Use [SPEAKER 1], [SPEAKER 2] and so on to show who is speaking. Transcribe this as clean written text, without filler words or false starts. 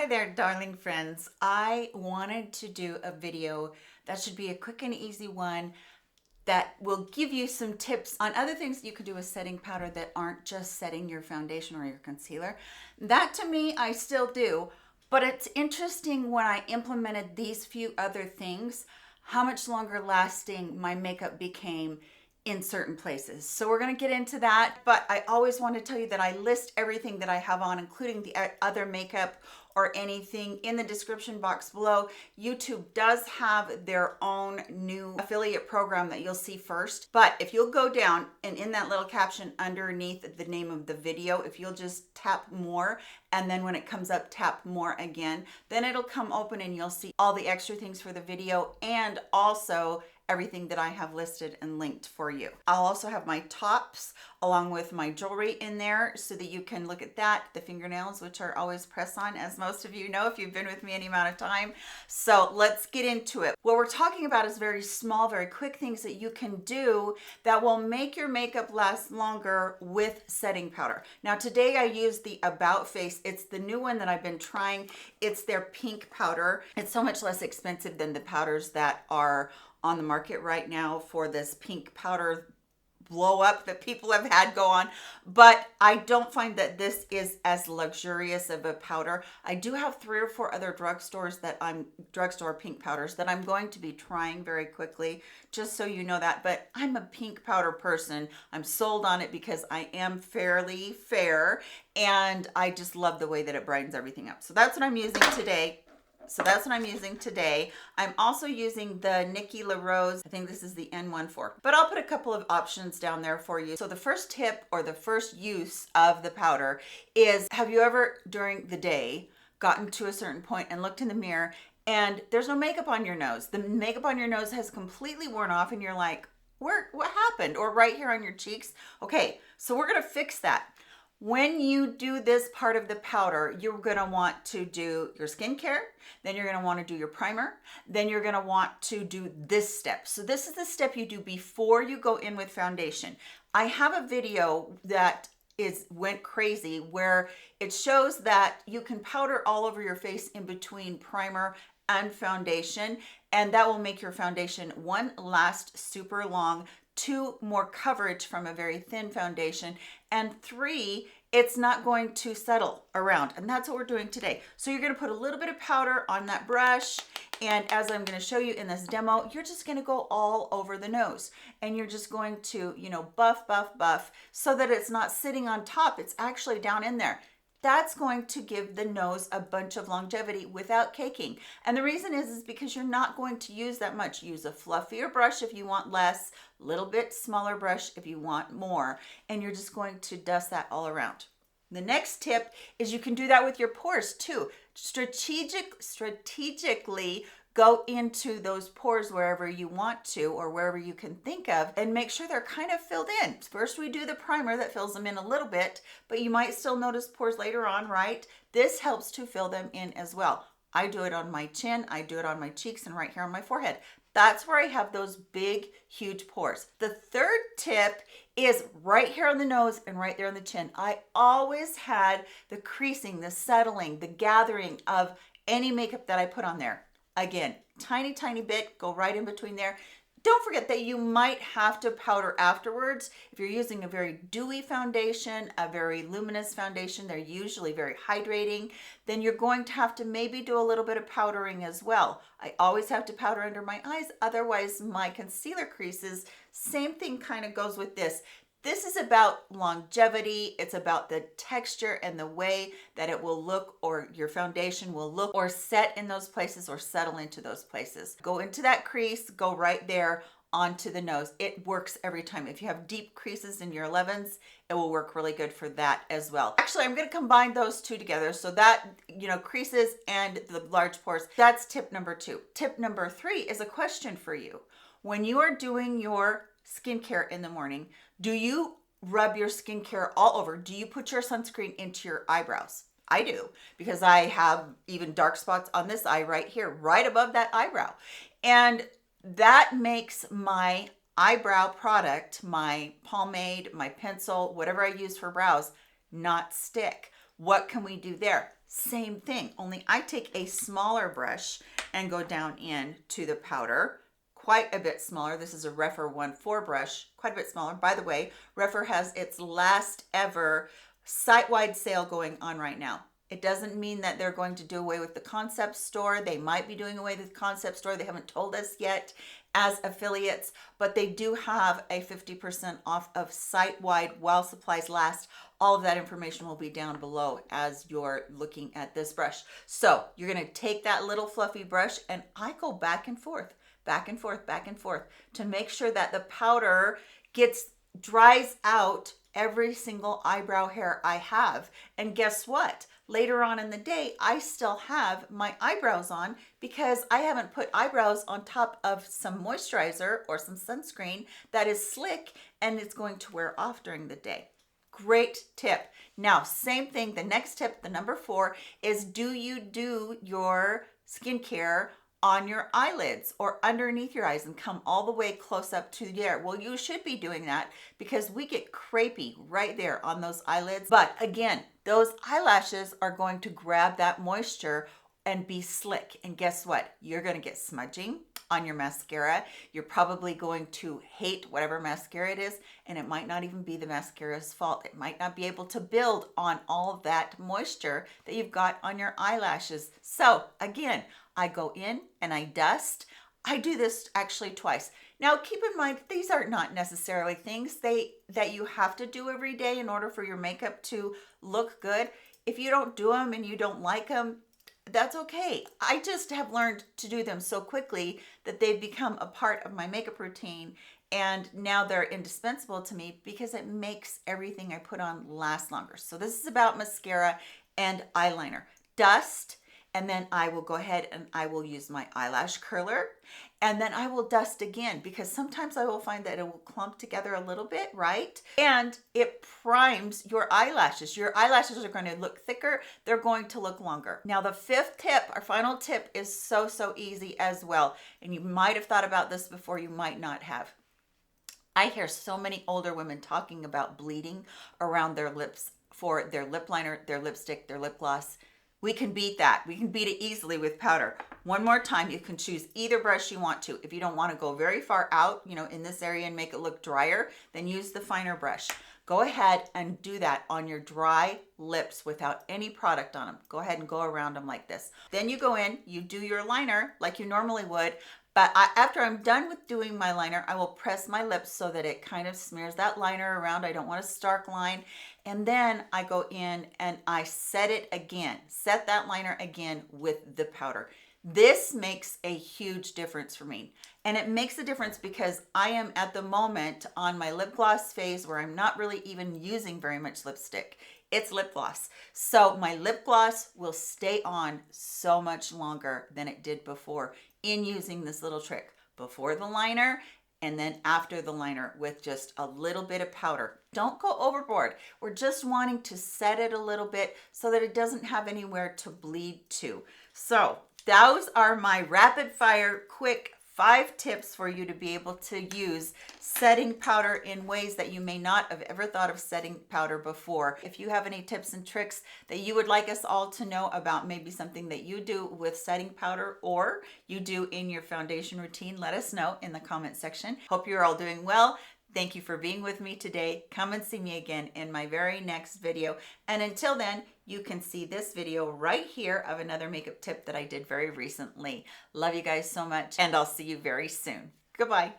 [SPEAKER 1] Hi there, darling friends. I wanted to do a video that should be a quick and easy one that will give you some tips on other things you could do with setting powder that aren't just setting your foundation or your concealer. That to me, I still do, but it's interesting when I implemented these few other things, how much longer lasting my makeup became in certain places. So we're going to get into that, but I always want to tell you that I list everything that I have on, including the other makeup or anything, in the description box below. YouTube does have their own new affiliate program that you'll see first, but if you'll go down and in that little caption underneath the name of the video, if you'll just tap more, and then when it comes up, tap more again, then it'll come open and you'll see all the extra things for the video and also everything that I have listed and linked for you. I'll also have my tops along with my jewelry in there so that you can look at that, the fingernails, which are always press on, as most of you know if you've been with me any amount of time. So let's get into it. What we're talking about is very small, very quick things that you can do that will make your makeup last longer with setting powder. Now today I used the About Face. It's the new one that I've been trying. It's their pink powder. It's so much less expensive than the powders that are on the market right now for this pink powder blow up that people have had go on, but I don't find that this is as luxurious of a powder. I do have 3 or 4 other drugstore pink powders that I'm going to be trying very quickly, just so you know that. But I'm a pink powder person. I'm sold on it because I am fairly fair and I just love the way that it brightens everything up. So that's what I'm using today. I'm also using the Nikki LaRose. I think this is the N14, but I'll put a couple of options down there for you. So the first tip or the first use of the powder is, have you ever during the day gotten to a certain point and looked in the mirror and there's no makeup on your nose? The makeup on your nose has completely worn off and you're like, what happened? Or right here on your cheeks. Okay, so we're gonna fix that. When you do this part of the powder, you're gonna want to do your skincare, then you're gonna wanna do your primer, then you're gonna want to do this step. So this is the step you do before you go in with foundation. I have a video that went crazy where it shows that you can powder all over your face in between primer and foundation, and that will make your foundation, 1, last super long, 2, more coverage from a very thin foundation, and 3, it's not going to settle around. And that's what we're doing today. So you're going to put a little bit of powder on that brush, and as I'm going to show you in this demo, you're just going to go all over the nose, and you're just going to, buff so that it's not sitting on top, it's actually down in there. That's going to give the nose a bunch of longevity without caking. And the reason is because you're not going to use that much. Use a fluffier brush if you want less, a little bit smaller brush if you want more, and you're just going to dust that all around. The next tip is you can do that with your pores too. Strategically go into those pores wherever you want to or wherever you can think of, and make sure they're kind of filled in. First we do the primer that fills them in a little bit, but you might still notice pores later on, right? This helps to fill them in as well. I do it on my chin, I do it on my cheeks, and right here on my forehead. That's where I have those big, huge pores. The third tip is right here on the nose and right there on the chin. I always had the creasing, the settling, the gathering of any makeup that I put on there. Again, tiny bit, go right in between there. Don't forget that you might have to powder afterwards. If you're using a very dewy foundation, a very luminous foundation, they're usually very hydrating, then you're going to have to maybe do a little bit of powdering as well. I always have to powder under my eyes, otherwise my concealer creases. Same thing kind of goes with this. This is about longevity. It's about the texture and the way that it will look, or your foundation will look or set in those places or settle into those places. Go into that crease, go right there onto the nose. It works every time. If you have deep creases in your 11s, it will work really good for that as well. Actually, I'm going to combine those two together. So that, creases and the large pores, that's tip number 2. Tip number 3 is a question for you. When you are doing your skincare in the morning, do you rub your skincare all over? Do you put your sunscreen into your eyebrows? I do, because I have even dark spots on this eye right here, right above that eyebrow. And that makes my eyebrow product, my pomade, my pencil, whatever I use for brows, not stick. What can we do there? same thing, only I take a smaller brush and go down in to the powder, quite a bit smaller. This is a Rephr 1.4 brush, quite a bit smaller. By the way, Rephr has its last ever site-wide sale going on right now. It doesn't mean that they're going to do away with the concept store. They might be doing away with the concept store. They haven't told us yet as affiliates, but they do have a 50% off of site-wide while supplies last. All of that information will be down below as you're looking at this brush. So you're gonna take that little fluffy brush, and I go back and forth, back and forth, back and forth to make sure that the powder dries out every single eyebrow hair I have. And guess what? Later on in the day, I still have my eyebrows on because I haven't put eyebrows on top of some moisturizer or some sunscreen that is slick and it's going to wear off during the day. Great tip. Now, same thing, the next tip, the number 4, is do you do your skincare on your eyelids or underneath your eyes and come all the way close up to there? Well, you should be doing that because we get crepey right there on those eyelids. But again, those eyelashes are going to grab that moisture and be slick. And guess what? You're going to get smudging on your mascara. You're probably going to hate whatever mascara it is, and it might not even be the mascara's fault. It might not be able to build on all of that moisture that you've got on your eyelashes. So again, I go in and I dust. I do this actually twice. Now, keep in mind, these are not necessarily things that you have to do every day in order for your makeup to look good. If you don't do them and you don't like them, that's okay. I just have learned to do them so quickly that they've become a part of my makeup routine, and now they're indispensable to me because it makes everything I put on last longer. So this is about mascara and eyeliner. Dust, and then I will go ahead and I will use my eyelash curler, and then I will dust again because sometimes I will find that it will clump together a little bit, right? And it primes your eyelashes. Your eyelashes are going to look thicker. They're going to look longer. Now, the 5th tip, our final tip, is so easy as well. And you might have thought about this before, you might not have. I hear so many older women talking about bleeding around their lips for their lip liner, their lipstick, their lip gloss. We can beat that. We can beat it easily with powder. One more time, you can choose either brush you want to. If you don't want to go very far out, in this area and make it look drier, then use the finer brush. Go ahead and do that on your dry lips without any product on them. Go ahead and go around them like this. Then you go in, you do your liner like you normally would, but after I'm done with doing my liner, I will press my lips so that it kind of smears that liner around. I don't want a stark line. And then I go in and I set it again, set that liner again with the powder. This makes a huge difference for me. And it makes a difference because I am at the moment on my lip gloss phase where I'm not really even using very much lipstick. It's lip gloss. So my lip gloss will stay on so much longer than it did before in using this little trick. Before the liner and then after the liner with just a little bit of powder. Don't go overboard. We're just wanting to set it a little bit so that it doesn't have anywhere to bleed to. So those are my rapid fire, quick 5 tips for you to be able to use setting powder in ways that you may not have ever thought of setting powder before. If you have any tips and tricks that you would like us all to know about, maybe something that you do with setting powder or you do in your foundation routine, let us know in the comment section. Hope you're all doing well. Thank you for being with me today. Come and see me again in my very next video. And until then, you can see this video right here of another makeup tip that I did very recently. Love you guys so much, and I'll see you very soon. Goodbye.